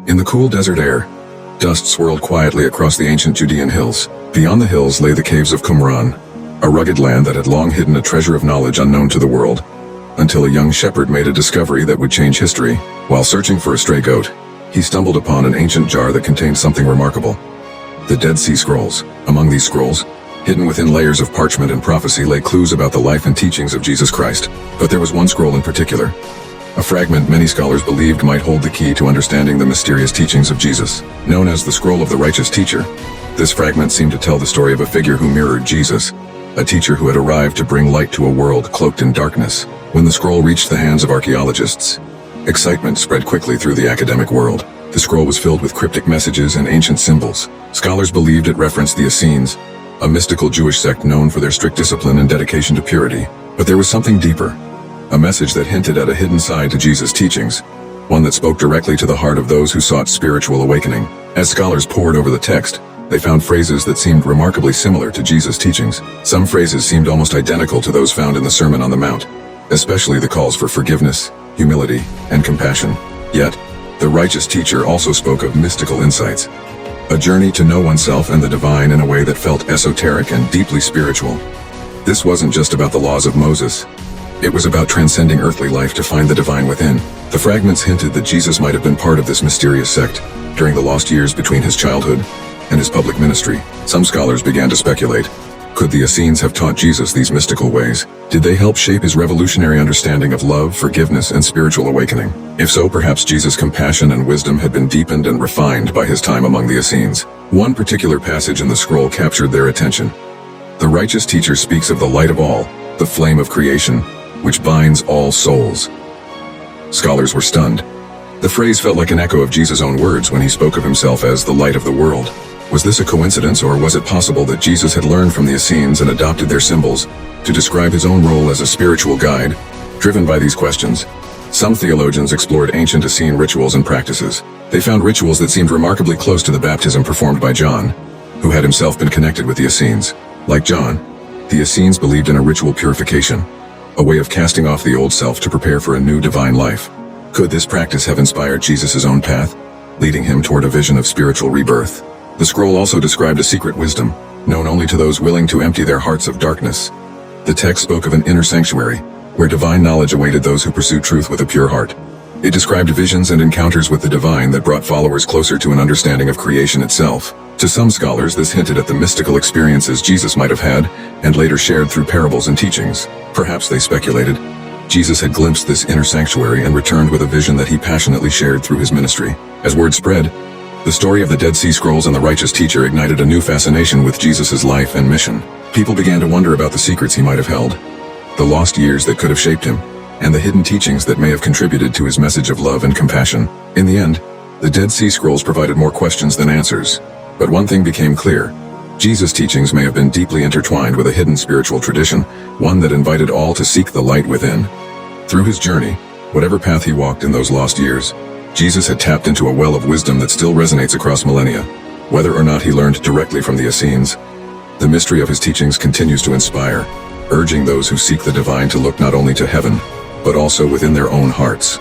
In the cool desert air, dust swirled quietly across the ancient Judean hills. Beyond the hills lay the caves of Qumran, a rugged land that had long hidden a treasure of knowledge unknown to the world, until a young shepherd made a discovery that would change history. While searching for a stray goat, he stumbled upon an ancient jar that contained something remarkable: the Dead Sea Scrolls. Among these scrolls, hidden within layers of parchment and prophecy, lay clues about the life and teachings of Jesus Christ. But there was one scroll in particular, a fragment many scholars believed might hold the key to understanding the mysterious teachings of Jesus. Known as the Scroll of the Righteous Teacher, this fragment seemed to tell the story of a figure who mirrored Jesus, a teacher who had arrived to bring light to a world cloaked in darkness. When the scroll reached the hands of archaeologists, excitement spread quickly through the academic world. The scroll was filled with cryptic messages and ancient symbols. Scholars believed it referenced the Essenes, a mystical Jewish sect known for their strict discipline and dedication to purity. But there was something deeper, a message that hinted at a hidden side to Jesus' teachings, one that spoke directly to the heart of those who sought spiritual awakening. As scholars pored over the text, they found phrases that seemed remarkably similar to Jesus' teachings. Some phrases seemed almost identical to those found in the Sermon on the Mount, especially the calls for forgiveness, humility, and compassion. Yet, the righteous teacher also spoke of mystical insights, a journey to know oneself and the divine in a way that felt esoteric and deeply spiritual. This wasn't just about the laws of Moses. It was about transcending earthly life to find the divine within. The fragments hinted that Jesus might have been part of this mysterious sect during the lost years between his childhood and his public ministry. Some scholars began to speculate. Could the Essenes have taught Jesus these mystical ways? Did they help shape his revolutionary understanding of love, forgiveness, and spiritual awakening? If so, perhaps Jesus' compassion and wisdom had been deepened and refined by his time among the Essenes. One particular passage in the scroll captured their attention. The righteous teacher speaks of the light of all, the flame of creation, which binds all souls. Scholars were stunned. The phrase felt like an echo of Jesus' own words when he spoke of himself as the light of the world. Was this a coincidence, or was it possible that Jesus had learned from the Essenes and adopted their symbols to describe his own role as a spiritual guide? Driven by these questions, some theologians explored ancient Essene rituals and practices. They found rituals that seemed remarkably close to the baptism performed by John, who had himself been connected with the Essenes. Like John, the Essenes believed in a ritual purification, a way of casting off the old self to prepare for a new divine life. Could this practice have inspired Jesus' own path, leading him toward a vision of spiritual rebirth? The scroll also described a secret wisdom, known only to those willing to empty their hearts of darkness. The text spoke of an inner sanctuary, where divine knowledge awaited those who pursued truth with a pure heart. It described visions and encounters with the divine that brought followers closer to an understanding of creation itself. To some scholars, this hinted at the mystical experiences Jesus might have had, and later shared through parables and teachings. Perhaps, they speculated, Jesus had glimpsed this inner sanctuary and returned with a vision that he passionately shared through his ministry. As word spread, the story of the Dead Sea Scrolls and the righteous teacher ignited a new fascination with Jesus' life and mission. People began to wonder about the secrets he might have held, the lost years that could have shaped him, and the hidden teachings that may have contributed to his message of love and compassion. In the end, the Dead Sea Scrolls provided more questions than answers. But one thing became clear: Jesus' teachings may have been deeply intertwined with a hidden spiritual tradition, one that invited all to seek the light within. Through his journey, whatever path he walked in those lost years, Jesus had tapped into a well of wisdom that still resonates across millennia. Whether or not he learned directly from the Essenes, the mystery of his teachings continues to inspire, urging those who seek the divine to look not only to heaven, but also within their own hearts.